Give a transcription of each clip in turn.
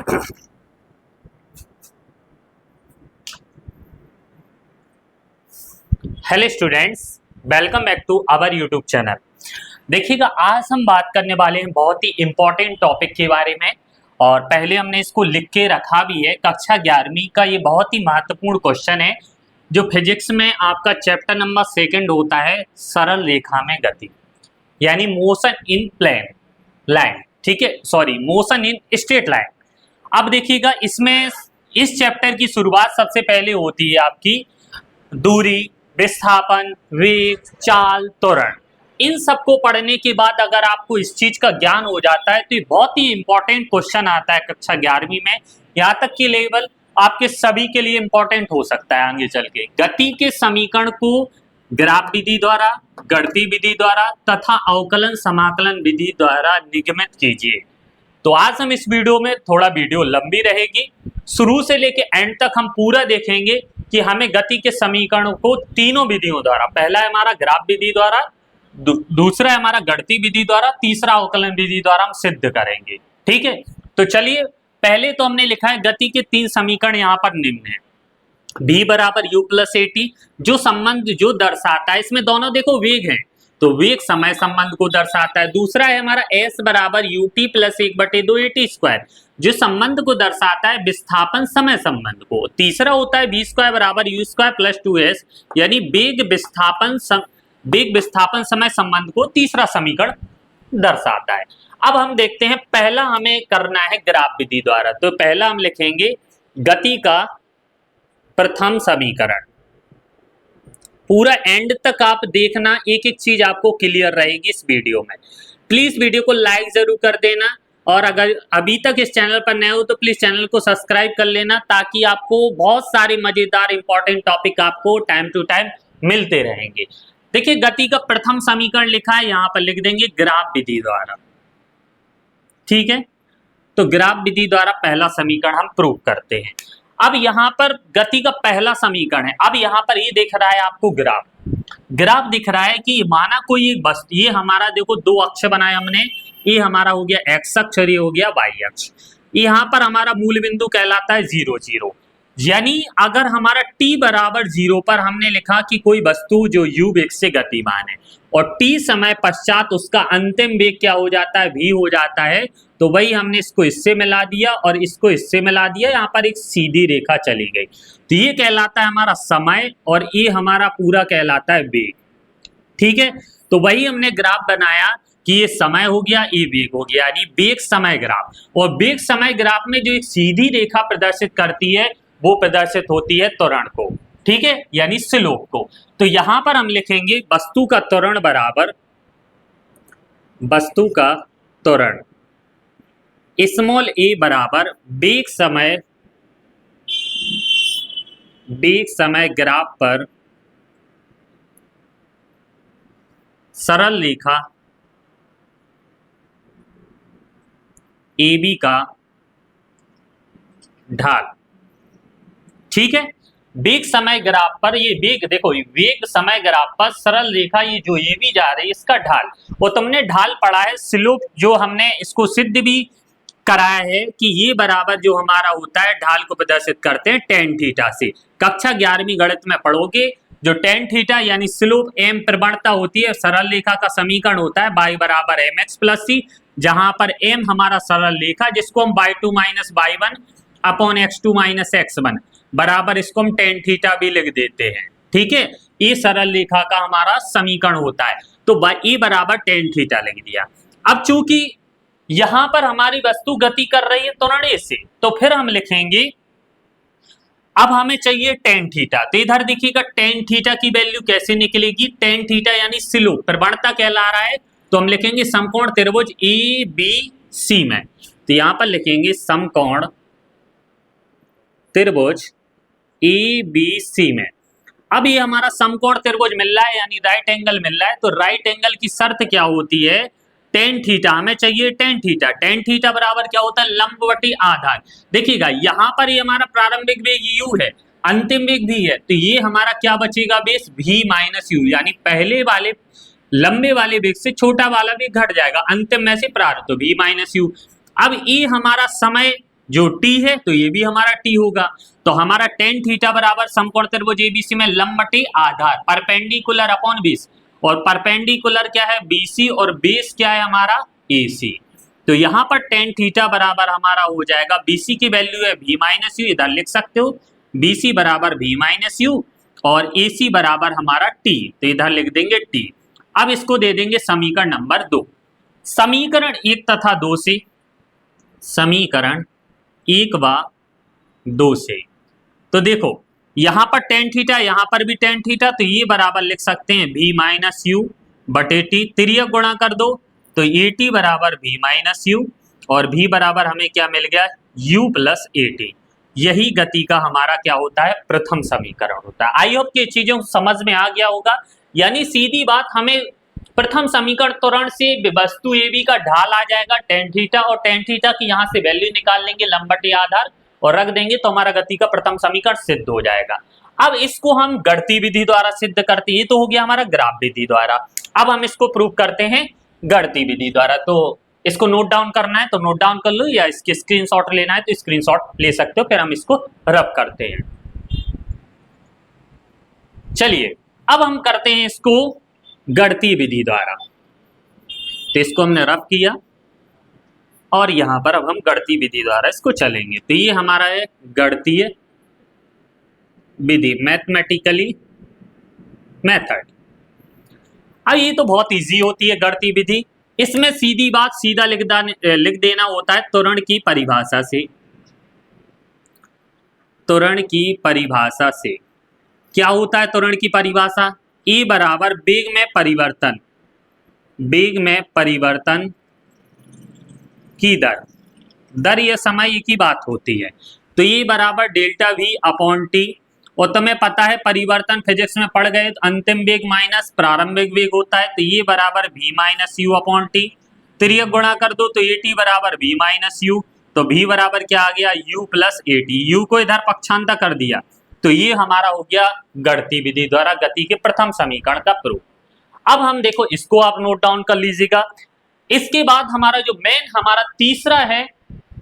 Hello students, welcome back to our YouTube channel. देखिएगा, आज हम बात करने वाले हैं बहुत ही इंपॉर्टेंट टॉपिक के बारे में। और पहले हमने इसको लिख के रखा भी है। कक्षा 11वीं का ये बहुत ही महत्वपूर्ण क्वेश्चन है जो फिजिक्स में आपका चैप्टर नंबर 2 होता है, सरल रेखा में गति, यानी मोशन इन प्लेन लाइन। ठीक है, sorry, motion in straight line. अब देखिएगा, इसमें इस चैप्टर की शुरुआत सबसे पहले होती है आपकी दूरी, विस्थापन, वेग, चाल, त्वरण। इन सबको पढ़ने के बाद अगर आपको इस चीज का ज्ञान हो जाता है तो ये बहुत ही इंपॉर्टेंट क्वेश्चन आता है कक्षा 11वीं में। यहाँ तक कि लेवल आपके सभी के लिए इंपॉर्टेंट हो सकता है आगे चल के। गति के समीकरण को ग्राफ विधि द्वारा, गणितीय विधि द्वारा तथा अवकलन समाकलन विधि द्वारा निगमित कीजिए। तो आज हम इस वीडियो में, थोड़ा वीडियो लंबी रहेगी, शुरू से लेके एंड तक हम पूरा देखेंगे कि हमें गति के समीकरणों को तीनों विधियों द्वारा, पहला है हमारा ग्राफ विधि द्वारा, दूसरा है हमारा गणितीय विधि द्वारा, तीसरा अवकलन विधि द्वारा हम सिद्ध करेंगे। ठीक है, तो चलिए, पहले तो हमने लिखा है गति के 3 समीकरण यहाँ पर निम्न है। v बराबर u प्लस at, जो संबंध जो दर्शाता है, इसमें दोनों देखो वेग है तो वेग समय संबंध को दर्शाता है। दूसरा है हमारा s बराबर ut प्लस 1/2 at स्क्वायर, जो संबंध को दर्शाता है विस्थापन समय संबंध को। तीसरा होता है v स्क्वायर बराबर u स्क्वायर प्लस 2s, यानी वेग विस्थापन समय संबंध को तीसरा समीकरण दर्शाता है। अब हम देखते हैं, पहला हमें करना है ग्राफ विधि द्वारा। तो पहला हम लिखेंगे गति का प्रथम समीकरण। पूरा एंड तक आप देखना, एक एक चीज आपको क्लियर रहेगी इस वीडियो में। प्लीज वीडियो को लाइक जरूर कर देना, और अगर अभी तक इस चैनल पर नए हो तो प्लीज चैनल को सब्सक्राइब कर लेना, ताकि आपको बहुत सारे मजेदार इंपॉर्टेंट टॉपिक आपको टाइम टू टाइम मिलते रहेंगे। देखिए, गति का प्रथम समीकरण लिखा है, यहां पर लिख देंगे ग्राफ विधि द्वारा। ठीक है, तो ग्राफ विधि द्वारा पहला समीकरण हम प्रूव करते हैं। अब यहाँ पर गति का पहला समीकरण है। अब यहाँ पर ये दिख रहा है आपको ग्राफ दिख रहा है कि माना कोई एक वस्तु, ये हमारा देखो 2 अक्ष बनाए हमने, ये हमारा हो गया x अक्ष और ये हो गया y अक्ष। यहाँ पर हमारा मूल बिंदु कहलाता है 0, 0, यानी अगर हमारा t बराबर 0 पर हमने लिखा कि कोई वस्तु जो u वेग से गतिमान है और t समय पश्चात उसका अंतिम वेग क्या हो जाता है, v हो जाता है, तो वही हमने इसको इससे मिला दिया और इसको इससे मिला दिया, यहाँ पर एक सीधी रेखा चली गई। तो ये कहलाता है हमारा समय और ये हमारा पूरा कहलाता है वेग। ठीक है, तो वही हमने ग्राफ बनाया कि ये समय हो गया, ये वेग हो गया, यानी वेग समय ग्राफ। और वेग समय ग्राफ में जो एक सीधी रेखा प्रदर्शित करती है वो प्रदर्शित होती है त्वरण को। ठीक है, यानी स्लोप को। तो यहां पर हम लिखेंगे वस्तु का त्वरण बराबर वस्तु का त्वरण स्मॉल a बराबर वेग समय ग्राफ पर सरल रेखा AB का ढाल। ठीक है, वेग समय ग्राफ पर ये वेग, देखो वेग समय ग्राफ पर सरल रेखा ये जो AB जा रही है इसका ढाल। और तुमने ढाल पढ़ा है, स्लोप जो हमने इसको सिद्ध भी कराया है कि ये बराबर जो हमारा होता है ढाल को प्रदर्शित करते हैं tan थीटा से। कक्षा 11वीं गणित में पढ़ोगे, जो tan थीटा यानी स्लोप m प्रवणता होती है, सरल रेखा का समीकरण होता है y बराबर mx प्लस c, जहां पर m हमारा सरल रेखा, जिसको हम y2 minus y1 upon x2 minus x1 बराबर, इसको हम tan थीटा भी लिख देते हैं। ठीक है, ये सरल रेखा का हमारा समीकरण होता है, तो e बराबर tan थीटा लिख दिया। अब चूंकि यहां पर हमारी वस्तु गति कर रही है त्वरण से, तो फिर हम लिखेंगे, अब हमें चाहिए tan थीटा। तो इधर देखिएगा tan थीटा की वैल्यू कैसे निकलेगी, tan थीटा यानी स्लोप प्रवणता कहला रहा है, तो हम लिखेंगे समकोण त्रिभुज ABC में। तो यहां पर लिखेंगे समकोण त्रिभुज ABC में। अब ये हमारा समकोण त्रिभुज मिल रहा है, यानी राइट एंगल मिल रहा है, तो राइट एंगल की शर्त क्या होती है, tan थीटा, हमें चाहिए tan थीटा। tan थीटा बराबर क्या होता है, लंब बटे आधार। देखिएगा यहाँ पर ये हमारा प्रारंभिक वेग u है, अंतिम वेग भी है, तो ये हमारा क्या बचेगा बेस, v माइनस u, यानी पहले वाले लंबे वाले वेग से छोटा वाला वेग घट जाएगा, अंतिम में से प्रारंभ, तो v माइनस u। अब ये हमारा समय जो टी है तो ये भी हमारा टी होगा। तो हमारा टेन थीटा बराबर समकोण त्रिभुज एबीसी में लंब बटे आधार परपेंडिकुलर अपॉन बेस, और परपेंडिकुलर क्या है बीसी और बेस क्या है हमारा एसी। तो यहाँ पर टेन थीटा बराबर हमारा हो जाएगा, बीसी की वैल्यू है v माइनस यू, इधर लिख सकते हो बीसी बराबर v माइनस यू और एसी बराबर हमारा टी, तो इधर लिख देंगे टी। अब इसको दे देंगे समीकरण नंबर 2। समीकरण 1 तथा 2 से, समीकरण 1 व 2 से, तो देखो यहां पर टेन थीटा, यहां पर भी टेन थीटा, तो ये बराबर लिख सकते हैं v माइनस यू बटे टी, तिर्यक गुणा कर दो तो ए टी बराबर v माइनस यू और v बराबर हमें क्या मिल गया u प्लस ए टी। यही गति का हमारा क्या होता है प्रथम समीकरण होता है। आई होप कि चीजों समझ में आ गया होगा। यानी सीधी बात, हमें प्रथम समीकरण त्वरण से वस्तु ए बी का ढाल आ जाएगा टेन थीटा, और टेन थीटा की यहाँ से वैल्यू निकाल लेंगे लंब बटे आधार और रख देंगे तो हमारा गति का प्रथम समीकरण सिद्ध हो जाएगा। अब इसको हम गणितीय विधि द्वारा सिद्ध करते हैं, ये तो हो गया हमारा ग्राफ विधि द्वारा। अब हम इसको प्रूव करते हैं गणितीय विधि द्वारा। तो इसको नोट डाउन करना है तो नोट डाउन कर लो, या इसके स्क्रीनशॉट लेना है तो स्क्रीनशॉट ले सकते हो, फिर हम इसको रब करते हैं। चलिए अब हम करते हैं इसको गणितीय विधि द्वारा। तो इसको हमने रब किया और यहां पर अब हम गणितीय विधि द्वारा इसको चलेंगे। तो ये हमारा है गणितीय विधि, मैथमेटिकली मेथड। अब ये तो बहुत इजी होती है गणितीय विधि। इसमें सीधी बात सीधा लिख देना होता है त्वरण की परिभाषा से। त्वरण की परिभाषा से क्या होता है त्वरण की परिभाषा, E बराबर वेग में परिवर्तन, वेग में परिवर्तन की दर, दर या समय की बात होती है। तो ये बराबर डेल्टा वी अपॉन टी, और तुम्हें पता है परिवर्तन फिजिक्स में पढ़ गए तो अंतिम वेग माइनस प्रारंभिक वेग होता है, तो ये बराबर v minus u upon t. तिर्यक गुणा कर दो तो ए टी बराबर v माइनस यू, तो v बराबर क्या आ गया u plus a t, u को इधर पक्षांतर कर दिया। तो ये हमारा हो गया गणितीय विधि द्वारा गति के प्रथम समीकरण का प्रूफ। अब हम देखो इसको आप नोट डाउन कर लीजिएगा। इसके बाद हमारा जो मेन हमारा तीसरा है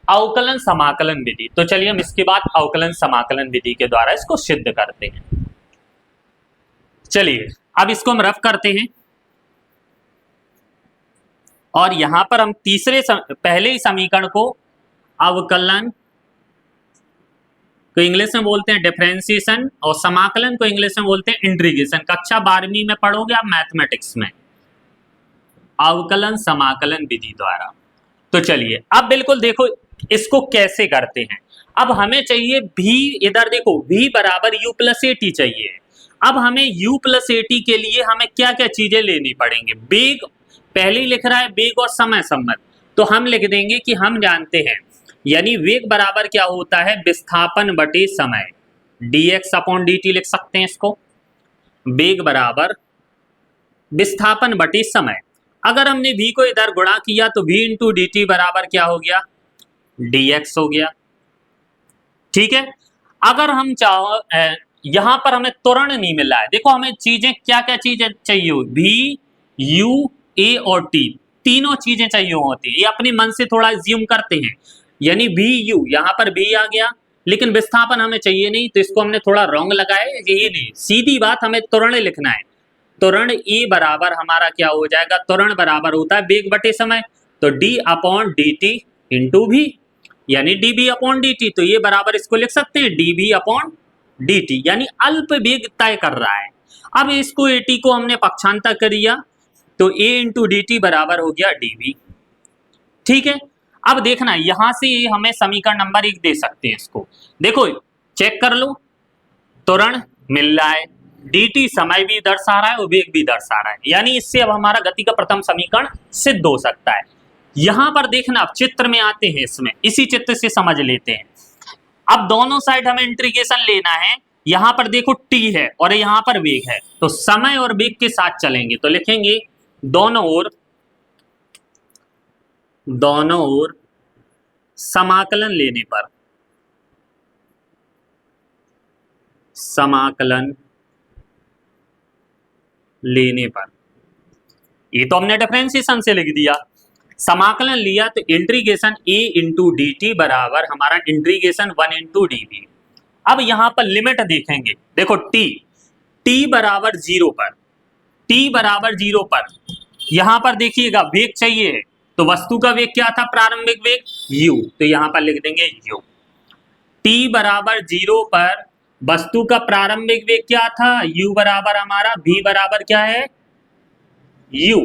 अवकलन समाकलन विधि। तो चलिए हम इसके बाद अवकलन समाकलन विधि के द्वारा इसको सिद्ध करते हैं। चलिए अब इसको हम रफ करते हैं और यहां पर हम पहले ही समीकरण को अवकलन को इंग्लिश में बोलते हैं डिफरेंशिएशन और समाकलन को इंग्लिश में बोलते हैं इंटीग्रेशन। कक्षा 12वीं में पढ़ोगे आप मैथमेटिक्स में, अवकलन समाकलन विधि द्वारा। तो चलिए अब बिल्कुल देखो इसको कैसे करते हैं। अब हमें चाहिए v, इधर देखो v बराबर u प्लस ए टी चाहिए। अब हमें u प्लस ए टी के लिए हमें क्या क्या चीजें लेनी पड़ेंगे। वेग पहले ही लिख रहा है, वेग और समय संबंध, तो हम लिख देंगे कि हम जानते हैं, यानी वेग बराबर क्या होता है विस्थापन बटे समय, dx अपॉन dt लिख सकते हैं इसको। वेग बराबर विस्थापन बटे समय। अगर हमने v को इधर गुणा किया तो v इंटू डी टी बराबर क्या हो गया dx हो गया। ठीक है, अगर हम चाहो यहां पर हमें त्वरण नहीं मिला है, देखो हमें चीजें क्या क्या चीजें चाहिए, v u a और t, तीनों चीजें चाहिए होती है। ये अपने मन से थोड़ा ज्यूम करते हैं, यानी v u, यहां पर v आ गया लेकिन विस्थापन हमें चाहिए नहीं, तो इसको हमने थोड़ा रॉन्ग लगाया। यही नहीं, सीधी बात हमें त्वरण लिखना है। त्वरण E बराबर हमारा क्या हो जाएगा, त्वरण बराबर होता है वेग बटे समय, तो d upon D T into भी, यानी db अपॉन dt। तो ये बराबर इसको लिख सकते हैं db अपॉन dt, यानी अल्प वेग तय कर रहा है। अब इसको at को हमने पक्षांतर कर दिया तो a इंटू डी टी बराबर हो गया dv। ठीक है, अब देखना यहां से हमें समीकरण नंबर 1 दे सकते हैं। इसको देखो चेक कर लो, त्वरण मिल रहा है, dt समय भी दर्शा रहा है और वेग भी दर्शा रहा है, यानी इससे अब हमारा गति का प्रथम समीकरण सिद्ध हो सकता है। यहां पर देखना, अब चित्र में आते हैं, इसमें इसी चित्र से समझ लेते हैं। अब दोनों साइड हमें इंटीग्रेशन लेना है। यहां पर देखो t है और यहां पर वेग है, तो समय और वेग के साथ चलेंगे, तो लिखेंगे दोनों ओर समाकलन लेने पर, समाकलन लेने पर, ये तो हमने डिफरेंशिएशन से लिख दिया। समाकलन लिया तो integration a into d t बराबर हमारा इंटीग्रेशन 1 इंटू डी वी। अब यहां पर लिमिट देखेंगे, देखो t बराबर 0 पर, t बराबर 0 पर यहां पर देखिएगा वेग चाहिए, तो वस्तु का वेग क्या था, प्रारंभिक वेग u, तो यहां पर लिख देंगे u। t बराबर 0 पर वस्तु का प्रारंभिक वेग क्या था, u बराबर हमारा v बराबर क्या है u।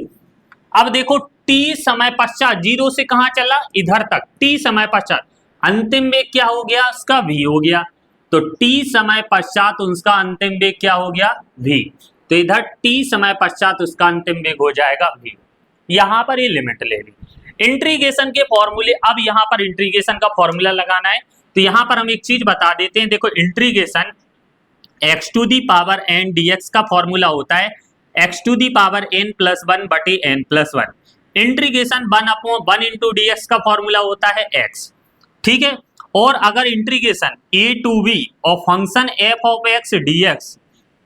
अब देखो t समय पश्चात 0 से कहां चला, इधर तक, t समय पश्चात अंतिम वेग क्या हो गया, उसका v हो गया, तो t समय पश्चात उसका अंतिम वेग क्या हो गया v, तो इधर t समय पश्चात उसका अंतिम वेग हो जाएगा v। यहां पर ये लिमिट ले ली। इंटीग्रेशन के फॉर्मूले, अब यहां पर इंटीग्रेशन का फॉर्मूला लगाना है, तो यहां पर हम एक चीज बता देते हैं, देखो integration x to the power n dx का फॉर्मूला होता है x to the power n plus 1 बटे n plus 1। Integration 1/1 into d x का फॉर्मूला होता है x, ठीक है। और अगर इंटीग्रेशन a टू b और function f of x dx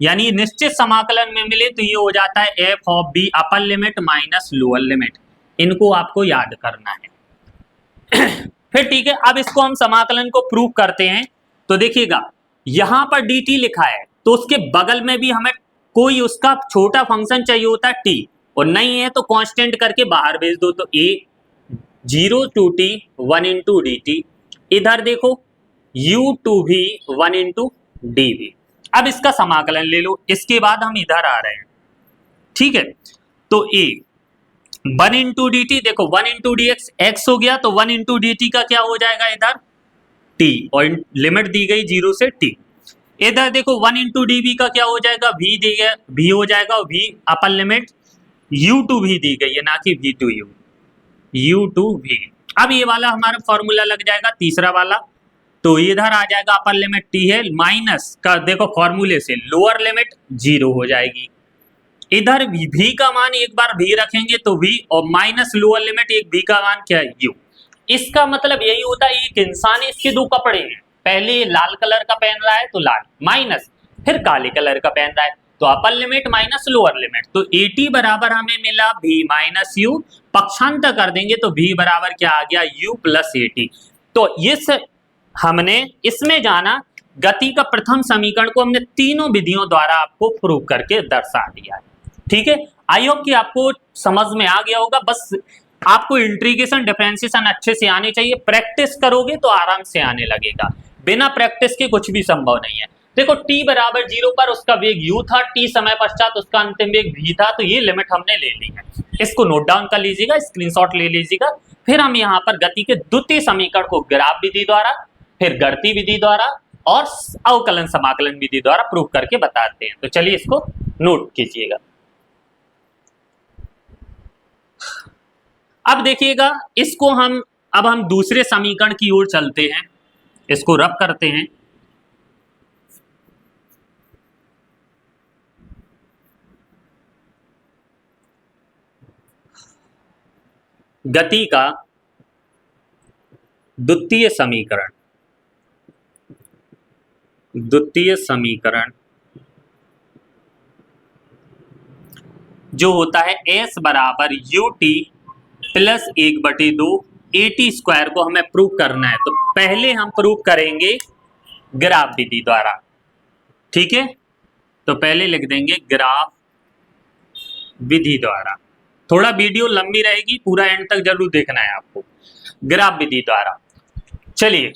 यानी निश्चित समाकलन में मिले तो ये हो जाता है f of b upper limit minus lower limit, इनको आपको याद करना है। फिर ठीक है, अब इसको हम समाकलन को प्रूव करते हैं, तो देखिएगा यहां पर dt लिखा है, तो उसके बगल में भी हमें कोई उसका छोटा फंक्शन चाहिए होता है t, और नहीं है तो कांस्टेंट करके बाहर भेज दो, तो a 0 to t 1 into d t, इधर देखो u to v 1 into d v. अब इसका समाकलन ले लो, इसके बाद हम इधर आ रहे हैं, ठीक है। तो a 1 इंटू डी टी, देखो 1 इंटू डी एक्स एक्स हो गया, तो 1 इंटू डी टी का क्या हो जाएगा इधर t, और लिमिट दी गई 0 से t। इधर देखो 1 इंटू डी वी का क्या हो जाएगा v दी गया, v हो जाएगा, और v upper limit u to v दी गई है, ना कि v to u, u to v। अब ये वाला हमारा फॉर्मूला लग जाएगा तीसरा वाला, तो इधर आ जाएगा अपर लिमिट t है, माइनस का देखो फॉर्मूले से लोअर लिमिट 0 हो जाएगी, इधर v का मान एक बार v रखेंगे तो v, और माइनस लोअर लिमिट एक v का मान क्या है u। इसका मतलब यही होता है, एक इंसान है, इसके दो कपड़े हैं, पहले लाल कलर का पहन रहा है तो लाल माइनस, फिर काले कलर का पहन रहा है, तो upper limit minus lower limit, तो at बराबर हमें मिला v माइनस u, पक्षांतर कर देंगे तो v बराबर क्या आ गया u प्लस at। तो इस हमने इसमें जाना गति का प्रथम समीकरण को हमने तीनों विधियों द्वारा आपको प्रूव करके दर्शा दिया है, ठीक है। आई होप कि आपको समझ में आ गया होगा। बस आपको इंटीग्रेशन डिफरेंशिएशन अच्छे से आनी चाहिए, प्रैक्टिस करोगे तो आराम से आने लगेगा, बिना प्रैक्टिस के कुछ भी संभव नहीं है। देखो t बराबर 0 पर उसका वेग u था, t समय पश्चात उसका अंतिम वेग v था, तो ये लिमिट हमने ले ली है, इसको नोट डाउन कर लीजिएगा, स्क्रीनशॉट ले लीजिएगा। फिर हम यहाँ पर गति के द्वितीय समीकरण को ग्राफ विधि द्वारा, फिर गणितीय विधि द्वारा और अवकलन समाकलन विधि द्वारा प्रूव करके बताते हैं, तो चलिए इसको नोट कीजिएगा। अब देखिएगा इसको अब हम दूसरे समीकरण की ओर चलते हैं, इसको रब करते हैं। गति का द्वितीय समीकरण जो होता है s बराबर u t plus 1/2 at square को हमें प्रूव करना है, तो पहले हम प्रूव करेंगे ग्राफ विधि द्वारा, ठीक है। तो पहले लिख देंगे ग्राफ विधि द्वारा, थोड़ा वीडियो लंबी रहेगी, पूरा एंड तक जरूर देखना है आपको, ग्राफ विधि द्वारा। चलिए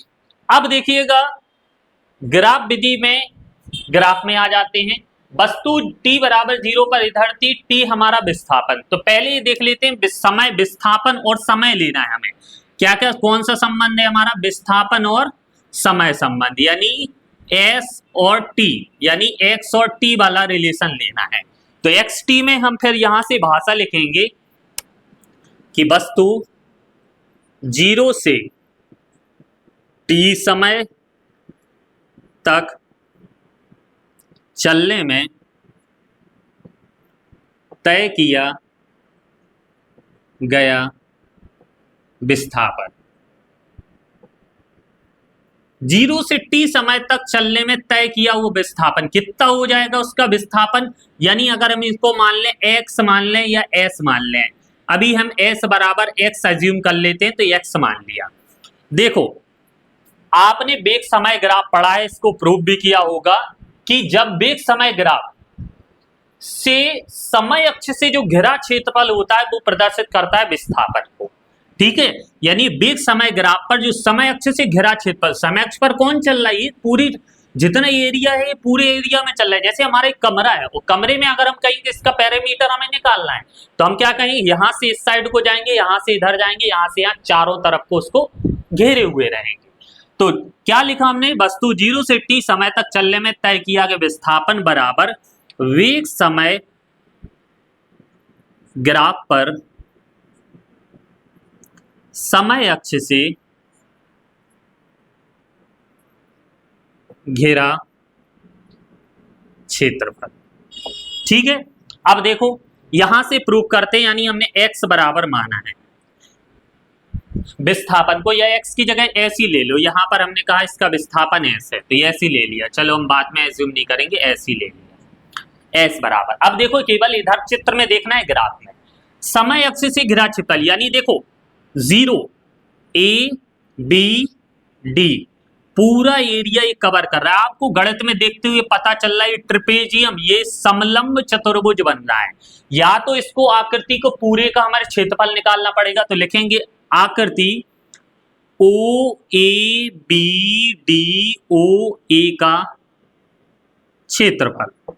अब देखिएगा ग्राफ विधि में, ग्राफ में आ जाते हैं। वस्तु t बराबर 0 पर इधर थी, t हमारा विस्थापन, तो पहले ये देख लेते हैं समय विस्थापन और समय लेना है हमें, क्या क्या कौन सा संबंध है हमारा, विस्थापन और समय संबंध, यानी s और t, यानी x और t वाला रिलेशन लेना है। तो xt में हम फिर यहां से भाषा लिखेंगे कि वस्तु 0 से t समय तक चलने में तय किया गया विस्थापन, 0 से t समय तक चलने में तय किया वो विस्थापन कितना हो जाएगा उसका विस्थापन, यानी अगर हम इसको मान लें x मान लें या s मान लें, अभी हम s बराबर x अज्यूम कर लेते हैं, तो x मान लिया। देखो आपने वेग समय ग्राफ पढ़ा है, इसको प्रूव भी किया होगा कि जब वेग समय ग्राफ से समय अक्ष से जो घिरा क्षेत्रफल होता है वो प्रदर्शित करता है विस्थापन को। ठीक है, यानी वेग समय ग्राफ पर जो समय अक्ष से घिरा क्षेत्रफल, समय अक्ष पर कौन चल रहा है, ये पूरी जितना एरिया है पूरे एरिया में चल रहा है। जैसे हमारा एक कमरा है, वो कमरे में अगर हम कहीं इसका पैरामीटर हमें निकालना है तो हम क्या कहेंगे, यहाँ से इस साइड को जाएंगे, यहाँ से इधर जाएंगे, यहाँ से यहाँ, चारों तरफ को उसको घेरे हुए रहेंगे। तो क्या लिखा हमने, वस्तु 0 से t समय तक चलने में तय किया गया विस्थापन बराबर वेग समय ग्राफ पर समय अक्ष से घेरा क्षेत्रफल। ठीक है, अब देखो यहां से प्रूव करते हैं, यानी हमने x बराबर माना है विस्थापन को, या x की जगह ऐसी ले लो, यहां पर हमने कहा इसका विस्थापन s है तो ये ऐसी ले लिया, चलो हम बाद में एज्यूम नहीं करेंगे, ऐसी ले लिया s बराबर। अब देखो केवल इधर चित्र में देखना है, ग्राफ में समय अक्ष से घिरा क्षेत्रफल, यानी देखो 0 a b d पूरा एरिया ये कवर कर रहा है। आपको गणित में देखते हुए पता चल रहा है ट्रिपेजियम, ये समलंब चतुर्भुज बन रहा है। या तो इसको आकृति को पूरे का हमारे क्षेत्रफल निकालना पड़ेगा, तो लिखेंगे आकृति ओ ए बी डी ओ ए का क्षेत्रफल,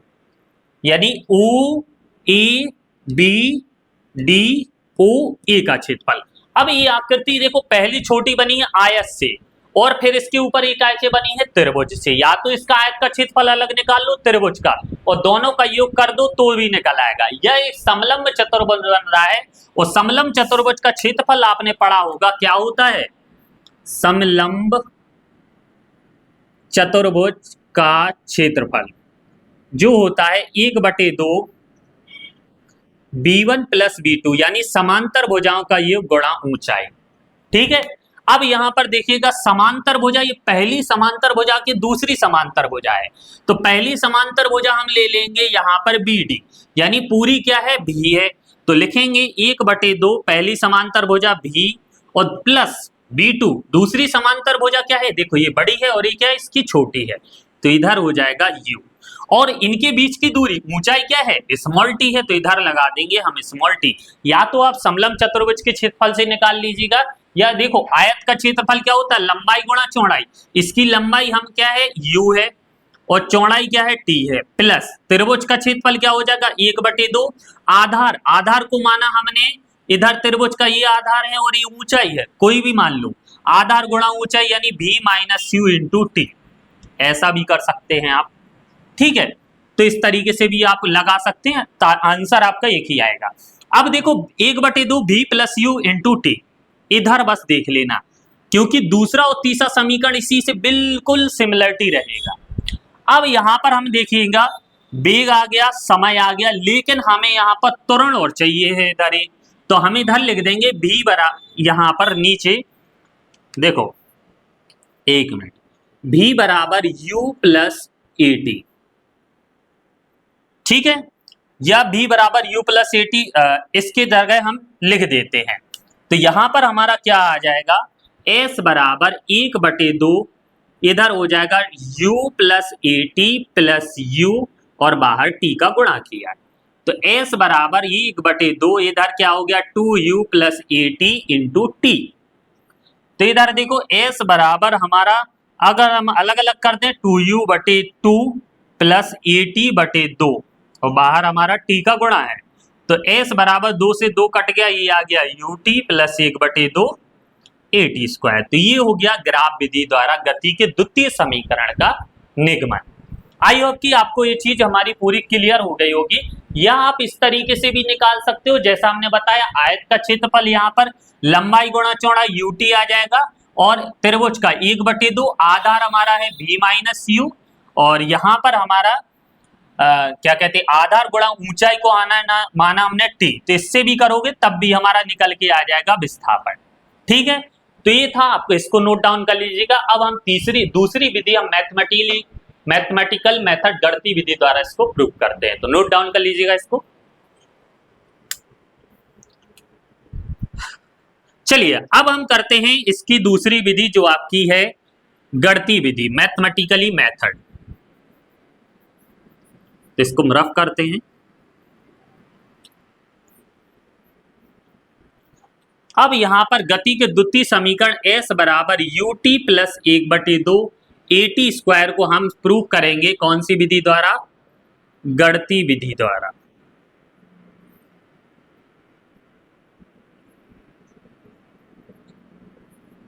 यानी ओ ए बी डी ओ ए का क्षेत्रफल। अब ये आकृति देखो पहली छोटी बनी है आयत से, और फिर इसके ऊपर एक आयत बनी है त्रिभुज से। या तो इसका आयत का क्षेत्रफल अलग निकाल लो त्रिभुज का, और दोनों का योग कर दो तो भी निकल आएगा। यह एक समलंब चतुर्भुज बन रहा है, और समलंब चतुर्भुज का क्षेत्रफल आपने पढ़ा होगा क्या होता है, समलंब चतुर्भुज का क्षेत्रफल जो होता है 1/2 b1 प्लस b2, यानी समांतर भुजाओं का योग गुणा ऊंचाई। ठीक है, अब यहां पर देखिएगा समांतर भुजा, ये पहली समांतर भुजा की दूसरी समांतर भुजा है, तो पहली समांतर भुजा हम ले लेंगे यहां पर BD, यानी पूरी क्या है भी है, तो लिखेंगे 1/2 पहली समांतर भुजा भी और प्लस B2 दूसरी समांतर भुजा क्या है, देखो ये बड़ी है और ये क्या है इसकी छोटी है, तो इधर हो जाएगा U, और इनके बीच की दूरी ऊंचाई क्या है स्मॉल t है, तो इधर लगा देंगे हम स्मॉल t। या तो आप समलंब चतुर्भुज के क्षेत्रफल से निकाल लीजिएगा, या देखो आयत का क्षेत्रफल क्या होता है लंबाई गुणा चौड़ाई, इसकी लंबाई हम क्या है u है और चौड़ाई क्या है t है, प्लस त्रिभुज का क्षेत्रफल क्या हो जाएगा 1/2 आधार, आधार को माना हमने इधर त्रिभुज का ये आधार है और ये ऊंचाई है, कोई भी मान लो, आधार गुणा ऊंचाई यानी v minus you into T, ऐसा भी कर सकते हैं आप। ठीक है, तो इस तरीके से भी आप लगा सकते हैं, आंसर आपका एक ही आएगा। अब देखो 1/2 v plus you into T, इधर बस देख लेना, क्योंकि दूसरा और तीसरा समीकरण इसी से बिल्कुल सिमिलरिटी रहेगा। अब यहां पर हम देखिएगा वेग आ गया, समय आ गया, लेकिन हमें यहाँ पर त्वरण और चाहिए है इधर ही, तो हम इधर लिख देंगे v बराबर, यहां पर नीचे देखो एक मिनट, v बराबर u प्लस ए टी। ठीक है, या v बराबर u प्लस ए टी, इसके जगह हम लिख देते हैं, तो यहां पर हमारा क्या आ जाएगा s बराबर 1/2, इधर हो जाएगा u plus a T plus u और बाहर t का गुणा किया, तो s बराबर 1/2, इधर क्या हो गया 2u plus a t into T. तो इधर देखो s बराबर हमारा अगर हम अलग अलग कर दें 2u/2 प्लस ए टी/2 और बाहर हमारा t का गुणा है, तो s बराबर 2 से 2 कट गया, ये आ गया ut plus 1/2 A T square. तो ये हो गया ग्राफ विधि द्वारा गति के द्वितीय समीकरण का निगमन। आई होप कि आपको ये चीज हमारी पूरी क्लियर हो गई होगी। या आप इस तरीके से भी निकाल सकते हो, जैसा हमने बताया आयत का क्षेत्रफल यहाँ पर लंबाई गुणा चौड़ाई ut आ जाएगा, और त्रिभुज का 1/2 आधार हमारा है v माइनस यू, और यहाँ पर हमारा क्या कहते हैं आधार गुणा ऊंचाई को आना ना माना हमने t, तो इससे भी करोगे तब भी हमारा निकल के आ जाएगा विस्थापन। ठीक है, तो ये था, आपको इसको नोट डाउन कर लीजिएगा। अब हम दूसरी विधि हम मैथमेटिकल मेथड गणितीय विधि द्वारा इसको प्रूव करते हैं, तो नोट डाउन कर लीजिएगा इसको। चलिए अब हम करते हैं इसकी दूसरी विधि जो आपकी है गणती विधि, मैथमेटिकली मेथड। तो इसको रफ करते हैं। अब यहां पर गति के द्वितीय समीकरण s बराबर ut प्लस 1/2 at स्क्वायर को हम प्रूव करेंगे कौन सी विधि द्वारा? गणती विधि द्वारा।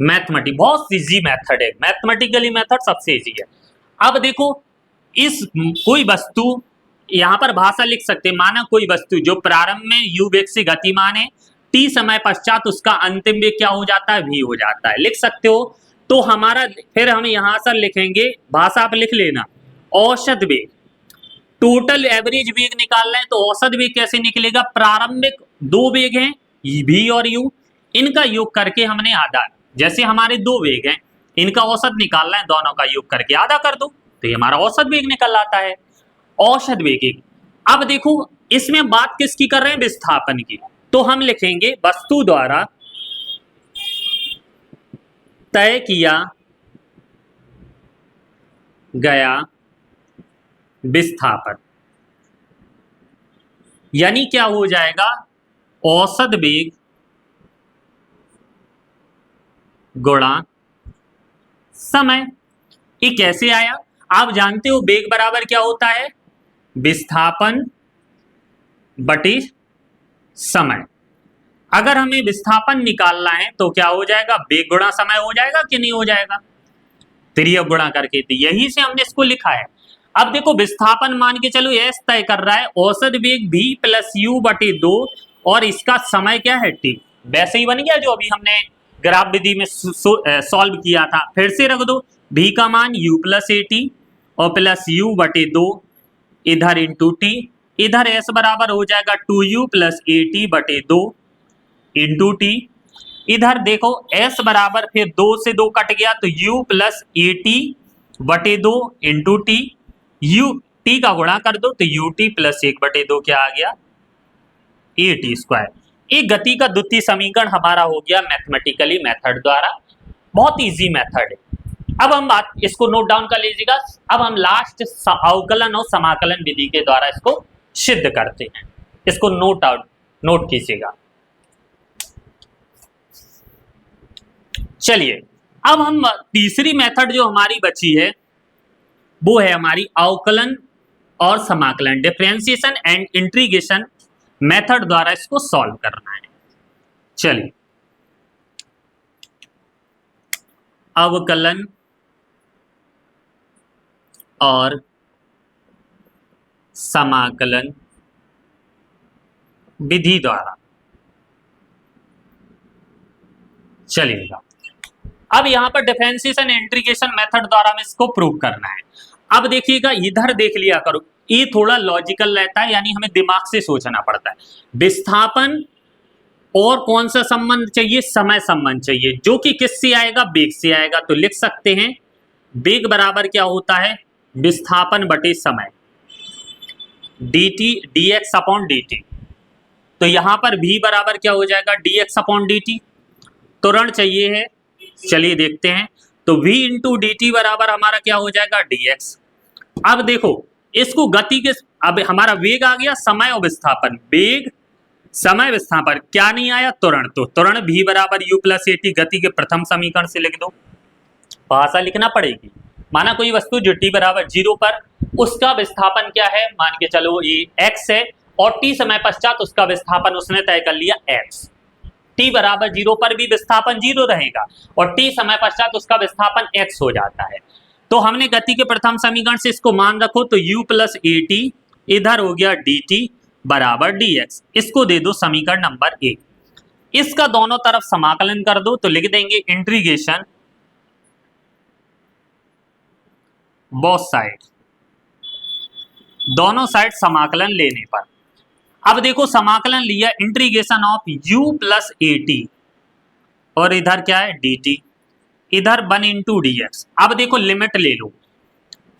मैथमेटिक बहुत इजी मेथड है, मैथमेटिकली मेथड सबसे इजी है। अब देखो इस कोई वस्तु, यहां पर भाषा लिख सकते हैं, माना कोई वस्तु जो प्रारंभ में u वेग से गतिमान है, t समय पश्चात उसका अंतिम वेग क्या हो जाता है? v हो जाता है, लिख सकते हो। तो हमारा फिर हम यहां से लिखेंगे, भाषा आप लिख लेना, औसत वेग। टोटल एवरेज वेग निकालना है तो औसत वेग कैसे निकलेगा? प्रारंभिक दो वेग हैं v और u, इनका योग करके हमने आधा, जैसे हमारे दो वेग हैं इनका औसत निकालना है, दोनों का योग करके आधा कर दो तो ये हमारा औसत वेग निकल आता है, औसत वेग। अब देखो इसमें बात किसकी कर रहे हैं? विस्थापन की। तो हम लिखेंगे वस्तु द्वारा तय किया गया विस्थापन, यानी क्या हो जाएगा? औसत वेग गुणा समय। ये कैसे आया? आप जानते हो वेग बराबर क्या होता है? विस्थापन बटे समय। अगर हमें विस्थापन निकालना है तो क्या हो जाएगा? वेग गुणा समय हो जाएगा कि नहीं हो जाएगा? त्रियक गुणा करके, तो यही से हमने इसको लिखा है। अब देखो विस्थापन मान के चलो एस तय कर रहा है, औसत वेग v प्लस यू बटे 2 और इसका समय क्या है? t। वैसे ही बन गया जो अभी हमने ग्राफ विधि में सॉल्व किया था। फिर से रख दो, v का मान u प्लस ए टी और प्लस u बटे 2 इधर इंटू टी, इधर s बराबर हो जाएगा 2u प्लस ए टी बटे 2 इंटू टी। इधर देखो s बराबर फिर 2 से 2 कट गया तो u प्लस ए टी बटे 2 इंटू टी, u t का गुणा कर दो तो u t प्लस 1/2 क्या आ गया? A T square. एक गति का द्वितीय समीकरण हमारा हो गया मैथमेटिकली मेथड द्वारा, बहुत इजी मेथड है। अब हम बात इसको नोट डाउन कर लीजिएगा। अब हम लास्ट अवकलन और समाकलन विधि के द्वारा इसको सिद्ध करते हैं, इसको नोट कीजिएगा। चलिए अब हम तीसरी मेथड जो हमारी बची है वो है हमारी अवकलन और समाकलन, डिफरेंशिएशन एंड इंटीग्रेशन मेथड द्वारा इसको सॉल्व करना है। चलिए अवकलन और समाकलन विधि द्वारा चलिएगा। अब यहां पर डिफरेंशिएशन इंटीग्रेशन मेथड द्वारा हमें इसको प्रूव करना है। अब देखिएगा इधर देख लिया करो, ये थोड़ा लॉजिकल रहता है, यानी हमें दिमाग से सोचना पड़ता है। विस्थापन और कौन सा संबंध चाहिए? समय संबंध चाहिए, जो कि किससे आएगा? वेग से आएगा। तो लिख सकते हैं वेग बराबर क्या होता है? विस्थापन बटे समय, dt dx अपॉन dt। तो यहां पर v बराबर क्या हो जाएगा? dx upon dt। त्वरण चाहिए है, चलिए देखते हैं। तो v इंटू डी टी बराबर हमारा क्या हो जाएगा? dx। अब देखो इसको गति के, अब हमारा वेग आ गया, समय और विस्थापन, वेग समय विस्थापन क्या नहीं आया? त्वरण। तो त्वरण v बराबर u प्लस ए टी गति के प्रथम समीकरण से लिख दो। भाषा लिखना पड़ेगी। माना कोई वस्तु जो t बराबर 0 पर, उसका विस्थापन क्या है? मान के चलो ये x है और t समय पश्चात उसका विस्थापन उसने तय कर लिया x। t बराबर 0 पर भी विस्थापन 0 रहेगा और t समय पश्चात उसका विस्थापन x हो जाता है। तो हमने गति के प्रथम समीकरण से इसको मान रखो, तो u प्लस ए टी इधर हो गया dt बराबर dx। इसको दे दो समीकरण नंबर 1। इसका दोनों तरफ समाकलन कर दो तो लिख देंगे इंटीग्रेशन बोथ साइड, दोनों साइड समाकलन लेने पर। अब देखो समाकलन लिया, integration of u plus a T और इधर क्या है? dt, इधर 1 इंटू dx। अब देखो लिमिट ले लो,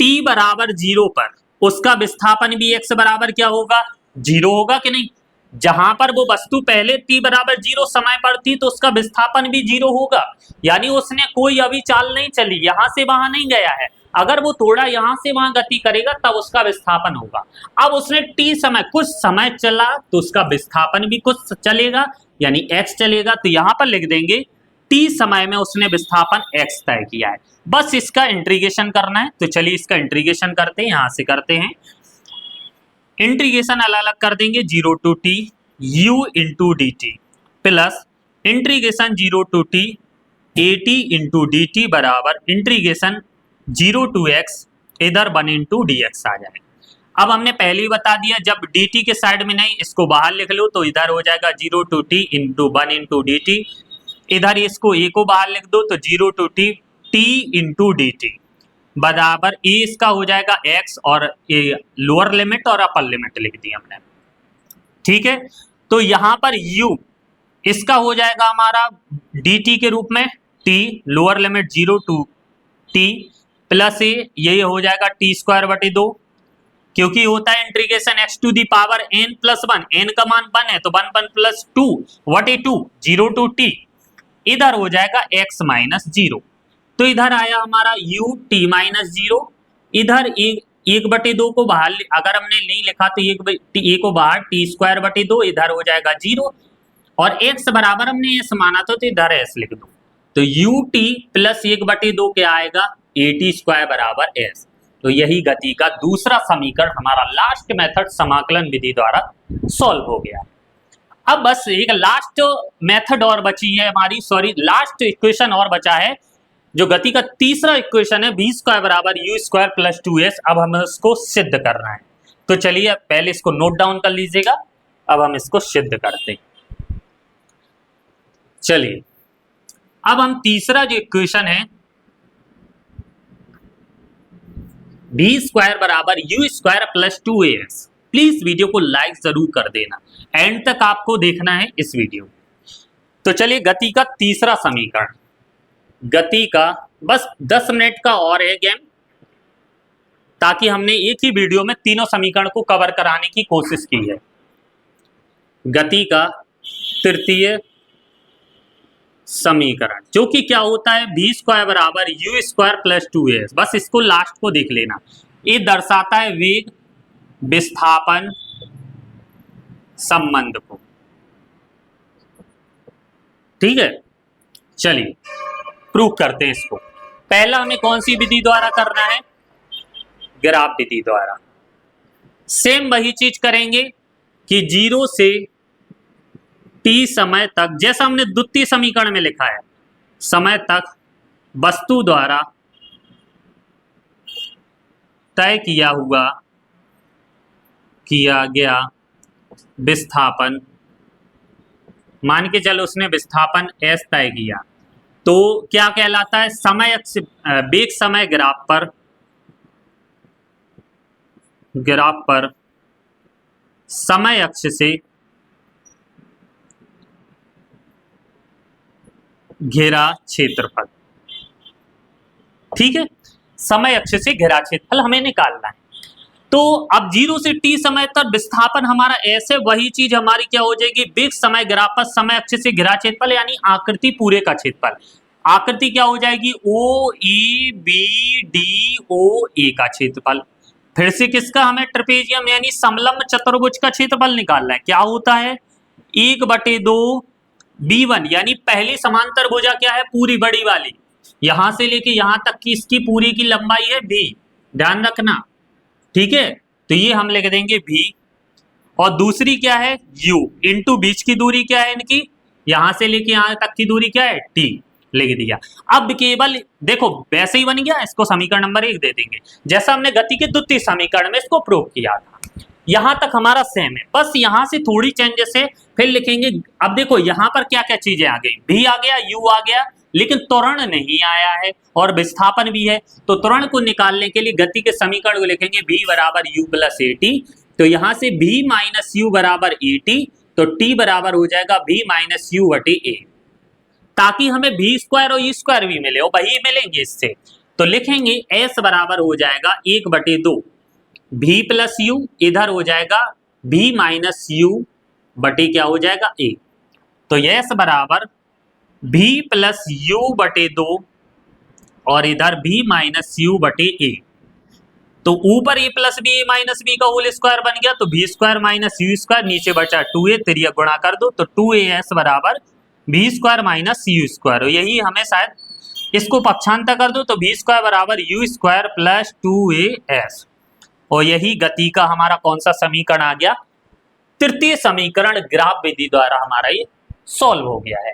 t बराबर 0 पर उसका विस्थापन भी x बराबर क्या होगा? 0 होगा कि नहीं? जहां पर वो वस्तु पहले t बराबर 0 समय पर थी तो उसका विस्थापन भी 0 होगा, यानी उसने कोई अभी चाल नहीं चली, यहां से वहां नहीं गया है। अगर वो थोड़ा यहां से वहां गति करेगा तब उसका विस्थापन होगा। अब उसने t समय कुछ समय चला तो उसका विस्थापन भी कुछ चलेगा, यानी x चलेगा। तो यहां पर लिख देंगे t समय में उसने विस्थापन x तय किया है। बस इसका इंटीग्रेशन करना है, तो चलिए इसका इंटीग्रेशन करते हैं, यहां से करते हैं। इंटीग्रेशन अलग अलग कर देंगे, 0 to t u into d t plus integration 0 to t a t into d t बराबर इंटीग्रेशन 0 टू एक्स, इधर 1 इंटू डी एक्स आ जाए। अब हमने पहले ही बता दिया, जब डी टी के साइड में नहीं, इसको बाहर लिख लो तो इधर हो जाएगा 0 to t into 1 into d t, इधर इसको ए को बाहर लिख दो तो 0 to t t into d t बराबर ए इसका हो जाएगा x, और ए लोअर लिमिट और अपर लिमिट लिख दी हमने। ठीक है, तो यहां पर u इसका हो जाएगा हमारा dt के रूप में t lower limit 0 to t plus a, ये हो जाएगा टी स्क्वायर बटे 2, क्योंकि होता है integration x to the power n plus 1, n का मान 1 है तो 1 1 प्लस 2 बटे 2 0 टू t, इधर हो जाएगा x माइनस 0। तो इधर आया हमारा u t माइनस 0, इधर एक बटे 2 को बाहर, अगर हमने नहीं लिखा तो एक को बाहर टी स्क्वायर बटे 2, इधर हो जाएगा 0, और x बराबर हमने s माना था तो इधर s लिख दो, तो u t प्लस 1 बटे 2 क्या आएगा, ए टी स्क्वायर बराबर s। तो यही गति का दूसरा समीकरण हमारा लास्ट मेथड समाकलन विधि द्वारा सॉल्व हो गया। अब बस एक लास्ट मेथड और बची है हमारी, सॉरी लास्ट इक्वेशन और बचा है, जो गति का तीसरा इक्वेशन है v स्क्वायर बराबर u स्क्वायर प्लस 2s। अब हमें उसको सिद्ध करना है, तो चलिए पहले इसको नोट डाउन कर लीजिएगा, अब हम इसको सिद्ध करते हैं। चलिए अब हम तीसरा जो इक्वेशन है v स्क्वायर बराबर u square plus 2as, please video को लाइक जरूर कर देना, एंड तक आपको देखना है इस वीडियो। तो चलिए गति का तीसरा समीकरण, गति का बस 10 मिनट का और है गेम, ताकि हमने एक ही वीडियो में तीनों समीकरण को कवर कराने की कोशिश की है। गति का तृतीय समीकरण जो कि क्या होता है, v स्क्वायर बराबर u स्क्वायर प्लस 2as, बस इसको लास्ट को देख लेना, ये दर्शाता है वेग विस्थापन संबंध को। ठीक है, चलिए प्रूव करते हैं इसको। पहला हमें कौन सी विधि द्वारा करना है, ग्राफ विधि द्वारा। सेम वही चीज करेंगे कि 0 से t समय तक, जैसा हमने द्वितीय समीकरण में लिखा है, समय तक वस्तु द्वारा तय किया गया विस्थापन, मान के चलो उसने विस्थापन s तय किया, तो क्या कहलाता है, समय अक्ष वेग समय ग्राफ पर समय अक्ष से घेरा क्षेत्रफल। ठीक है, समय अक्ष से घेरा क्षेत्रफल हमें निकालना है। तो अब 0 से t समय तक विस्थापन हमारा s है, वही चीज हमारी क्या हो जाएगी, वेग समय ग्राफ पर समय अक्ष से घेरा क्षेत्रफल, यानी आकृति पूरे का क्षेत्रफल। आकृति क्या हो जाएगी, ओ ई बी डी ओ ए का क्षेत्रफल। फिर से किसका, हमें ट्रेपेजियम यानी समलंब चतुर्भुज का क्षेत्रफल निकालना है। क्या होता है, 1/2 b1, यानी पहली समांतर भुजा क्या है, पूरी बड़ी वाली, यहां से लेके यहां तक की इसकी पूरी की लंबाई है b, ध्यान रखना। ठीक है, तो ये हम लिख देंगे v, और दूसरी क्या है u, इंटू बीच की दूरी क्या है इनकी, यहां से लेके यहां तक की दूरी क्या है t, लिख दिया। अब केवल देखो वैसे ही बन गया, इसको समीकरण नंबर 1 दे देंगे, जैसा हमने गति के द्वितीय समीकरण में इसको प्रूव किया था। यहां तक हमारा सेम है, बस यहां से थोड़ी चेंजेस है, फिर लिखेंगे। अब देखो यहां पर क्या क्या चीजें आ गई, v आ गया, u आ गया, लेकिन त्वरण नहीं आया है और विस्थापन भी है। तो त्वरण को निकालने के लिए गति के समीकरण को लिखेंगे v बराबर u प्लस ए टी, तो यहां से v माइनस यू बराबर ए टी, तो t बराबर हो जाएगा v माइनस यू बटे ए, ताकि हमें v स्क्वायर और e स्क्वायर भी मिले, और वही मिलेंगे इससे। तो लिखेंगे s बराबर हो जाएगा 1/2 v प्लस यू, इधर हो जाएगा v माइनस यू बटे क्या हो जाएगा ए। तो एस बराबर भी प्लस यू बटे 2 और इधर भी माइनस यू बटे ए। तो ऊपर a plus b a minus b का होल स्क्वायर बन गया, तो b square minus u square, नीचे बचा 2a, तिरिया गुणा कर दो तो 2as बराबर b square minus u square. यही हमें शायद इसको पक्षांतर कर दो तो बी स्क्वायर बराबर यू स्क्वायर प्लस 2as। और यही गति का हमारा कौन सा समीकरण आ गया, तृतीय समीकरण ग्राफ विधि द्वारा हमारा ये सॉल्व हो गया है।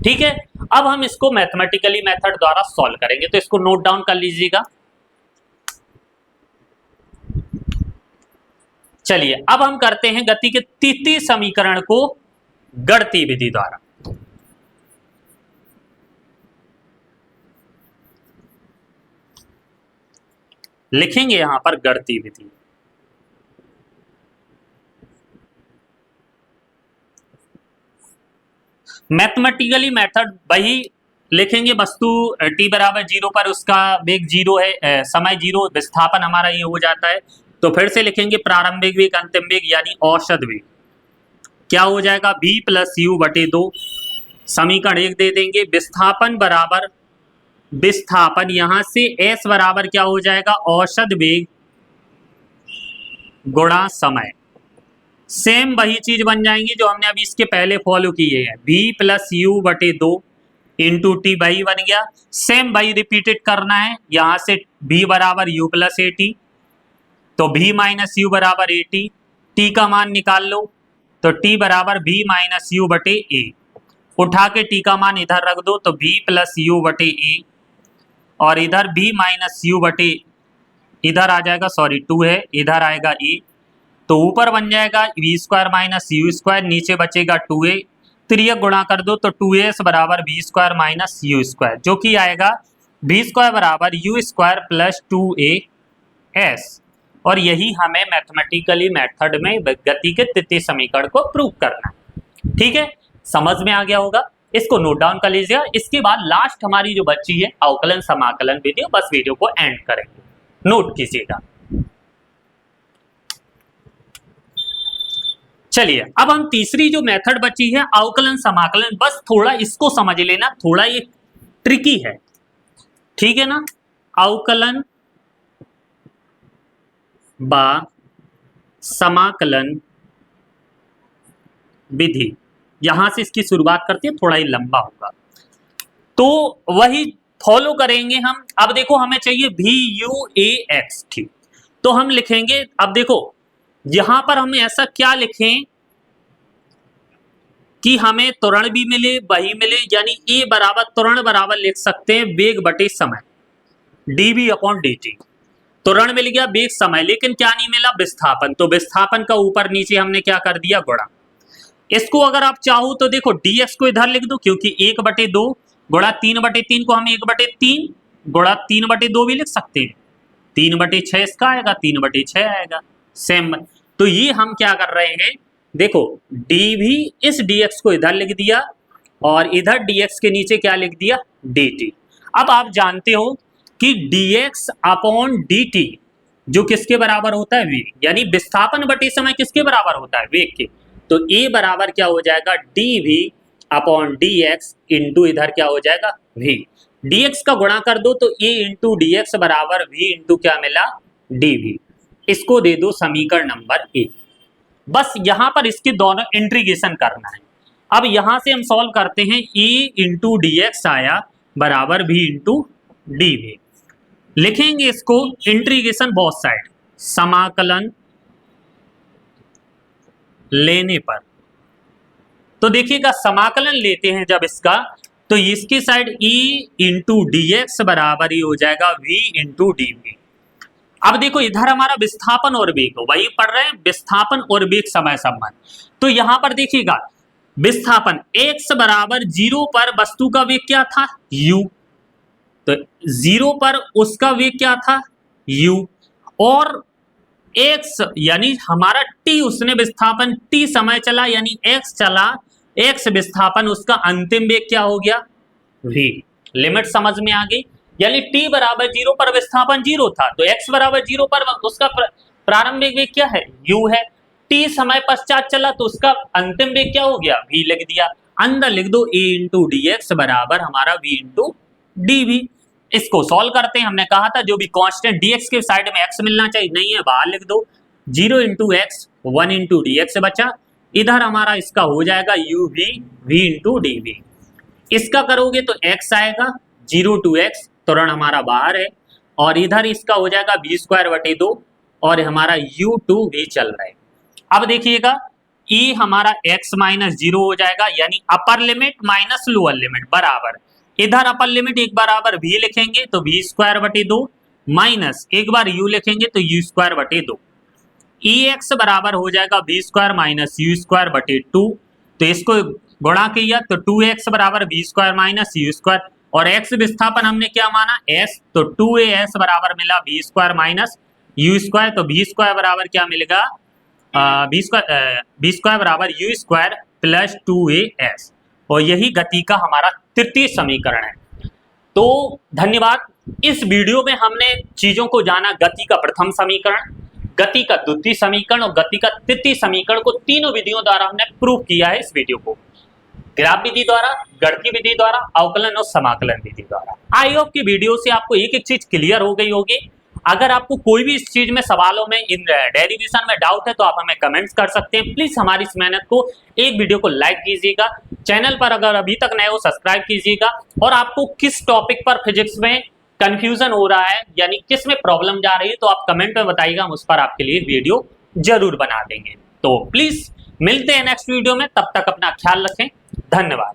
ठीक है, अब हम इसको मैथमेटिकली मेथड द्वारा सॉल्व करेंगे, तो इसको नोट डाउन कर लीजिएगा। चलिए अब हम करते हैं गति के तृतीय समीकरण को गणितीय विधि द्वारा। लिखेंगे यहां पर गणितीय विधि। मैथमेटिकली मेथड वही लिखेंगे, वस्तु t बराबर 0 पर उसका वेग 0 है, समय 0, विस्थापन हमारा ये हो जाता है। तो फिर से लिखेंगे प्रारंभिक वेग अंतिम वेग यानी औसत वेग क्या हो जाएगा v प्लस यू बटे 2। समीकरण 1 दे देंगे, विस्थापन बराबर विस्थापन यहां से s बराबर क्या हो जाएगा औसत वेग गुणा समय। सेम वही चीज बन जाएंगी जो हमने अभी इसके पहले फॉलो किए हैं, v प्लस यू बटे 2 इंटू टी वही बन गया। सेम वही रिपीटेड करना है, यहां से v बराबर यू प्लस ए टी, तो v माइनस यू बराबर ए टी, टी का मान निकाल लो तो t बराबर v माइनस यू बटे ए। उठा के t का मान इधर रख दो तो v प्लस यू बटे ए और इधर v माइनस यू बटे इधर आ जाएगा, सॉरी 2 है, इधर आएगा e, तो ऊपर बन जाएगा v square minus u square, नीचे बचेगा 2a, त्रियक गुणा कर दो तो 2as बराबर v square minus u square, जो कि आएगा v स्क्वायर बराबर यू स्क्वायर प्लस 2as। और यही हमें मैथमेटिकली मेथड में गति के तृतीय समीकरण को प्रूव करना है। ठीक है, समझ में आ गया होगा, इसको नोट डाउन कर लीजिएगा। इसके बाद लास्ट हमारी जो बची है अवकलन समाकलन वीडियो, बस वीडियो को एंड करेंगे, नोट कीजिएगा। चलिए अब हम तीसरी जो मेथड बची है अवकलन समाकलन, बस थोड़ा इसको समझ लेना, थोड़ा ये ट्रिकी है, ठीक है ना। अवकलन बा समाकलन विधि, यहां से इसकी शुरुआत करते हैं, थोड़ा ही लंबा होगा तो वही फॉलो करेंगे हम। अब देखो हमें चाहिए भी यू ए एक्स, ठीक, तो हम लिखेंगे, अब देखो यहां पर हम ऐसा क्या लिखें कि हमें त्वरण भी मिले वही मिले, यानी ए बराबर त्वरण बराबर लिख सकते हैं वेग बटे समय, dv अपॉन dt। त्वरण मिल गया, वेग समय, लेकिन क्या नहीं मिला विस्थापन, तो विस्थापन का ऊपर नीचे हमने क्या कर दिया गुणा। इसको अगर आप चाहो तो देखो dx को इधर लिख दो, क्योंकि 1/2 गुणा 3/3 को हम 1/3 गुणा 3/2 भी लिख सकते हैं, 3/6 इसका आएगा, 3/6 आएगा सेम। तो ये हम क्या कर रहे हैं, देखो dv इस dx को इधर लिख दिया और इधर dx के नीचे क्या लिख दिया dt। अब आप जानते हो कि dx अपॉन dt जो किसके बराबर होता है वेग, यानी विस्थापन बटे समय किसके बराबर होता है वेग के, तो a बराबर क्या हो जाएगा dv अपॉन dx इंटू इधर क्या हो जाएगा v। dx का गुणा कर दो तो a इंटू dx बराबर v इंटू क्या मिला dv। इसको दे दो समीकरण नंबर 1। बस यहां पर इसके दोनों इंटीग्रेशन करना है। अब यहां से हम सॉल्व करते हैं, a इंटू dx आया बराबर v इंटू dv। लिखेंगे इसको इंटीग्रेशन बोथ साइड, समाकलन लेने पर, तो देखिएगा समाकलन लेते हैं जब इसका, तो इसकी साइड e इंटू dx बराबर ही हो जाएगा v इंटू dv। अब देखो इधर हमारा विस्थापन और वेग, वही पढ़ रहे हैं विस्थापन और वेग समय संबंध, तो यहां पर देखिएगा विस्थापन x बराबर 0 पर वस्तु का वेग क्या था u, तो 0 पर उसका वेग क्या था u, और x यानी हमारा t, उसने विस्थापन t समय चला यानी x चला, x विस्थापन उसका अंतिम वेग क्या हो गया v। लिमिट समझ में आ गई, यानी t बराबर 0 पर विस्थापन 0 था, तो x बराबर 0 पर उसका प्रारंभिक वेग क्या है u है। t समय पश्चात चला तो उसका अंतिम वेग क्या हो गया, v लिख दिया। अंदर लिख दो a इंटू डी एक्स बराबर हमारा v इंटू डी वी। इसको सॉल्व करते हैं, हमने कहा था जो भी कांस्टेंट dx के साइड में x मिलना चाहिए, नहीं है बाहर लिख दो। 0 into x 1 into d x बचा, इधर हमारा इसका हो जाएगा u v into d v. इसका करोगे तो x आएगा 0 टू x, तुरंत हमारा बाहर है, और इधर इसका हो जाएगा v स्क्वायर बटे 2 और हमारा u टू v चल रहा है। अब देखिएगा e हमारा x माइनस 0 हो जाएगा, यानी upper limit minus lower limit बराबर, इधर अपर लिमिट एक बराबर v लिखेंगे तो v स्क्वायर बटे 2 माइनस एक बार u लिखेंगे तो u स्क्वायर बटे 2। ex बराबर हो जाएगा v square minus u square बटे 2, तो इसको गुणा किया तो 2x बराबर v square minus u square, और x विस्थापन हमने क्या माना s, तो 2as बराबर मिला v square minus u square, तो v स्क्वायर बराबर क्या मिलेगा, v स्क्वायर बराबर u स्क्वायर प्लस 2as, और यही गति का हमारा तृतीय समीकरण है। तो धन्यवाद। इस वीडियो में हमने चीजों को जाना, गति का प्रथम समीकरण, गति का द्वितीय समीकरण और गति का तृतीय समीकरण को तीनों विधियों द्वारा हमने प्रूव किया है इस वीडियो को, ग्राफ विधि द्वारा, गणितीय विधि द्वारा, अवकलन और समाकलन विधि द्वारा। आई होप की वीडियो से आपको एक एक चीज क्लियर हो गई होगी। अगर आपको कोई भी इस चीज में सवालों में इन डेरिवेशन में डाउट है तो आप हमें कमेंट्स कर सकते हैं। प्लीज हमारी इस मेहनत को, एक वीडियो को लाइक कीजिएगा, चैनल पर अगर अभी तक नए हो सब्सक्राइब कीजिएगा, और आपको किस टॉपिक पर फिजिक्स में कंफ्यूजन हो रहा है, यानी किस में प्रॉब्लम जा रही है, तो आप कमेंट में बताइएगा, हम उस पर आपके लिए वीडियो जरूर बना देंगे। तो प्लीज मिलते हैं नेक्स्ट वीडियो में, तब तक अपना ख्याल रखें, धन्यवाद।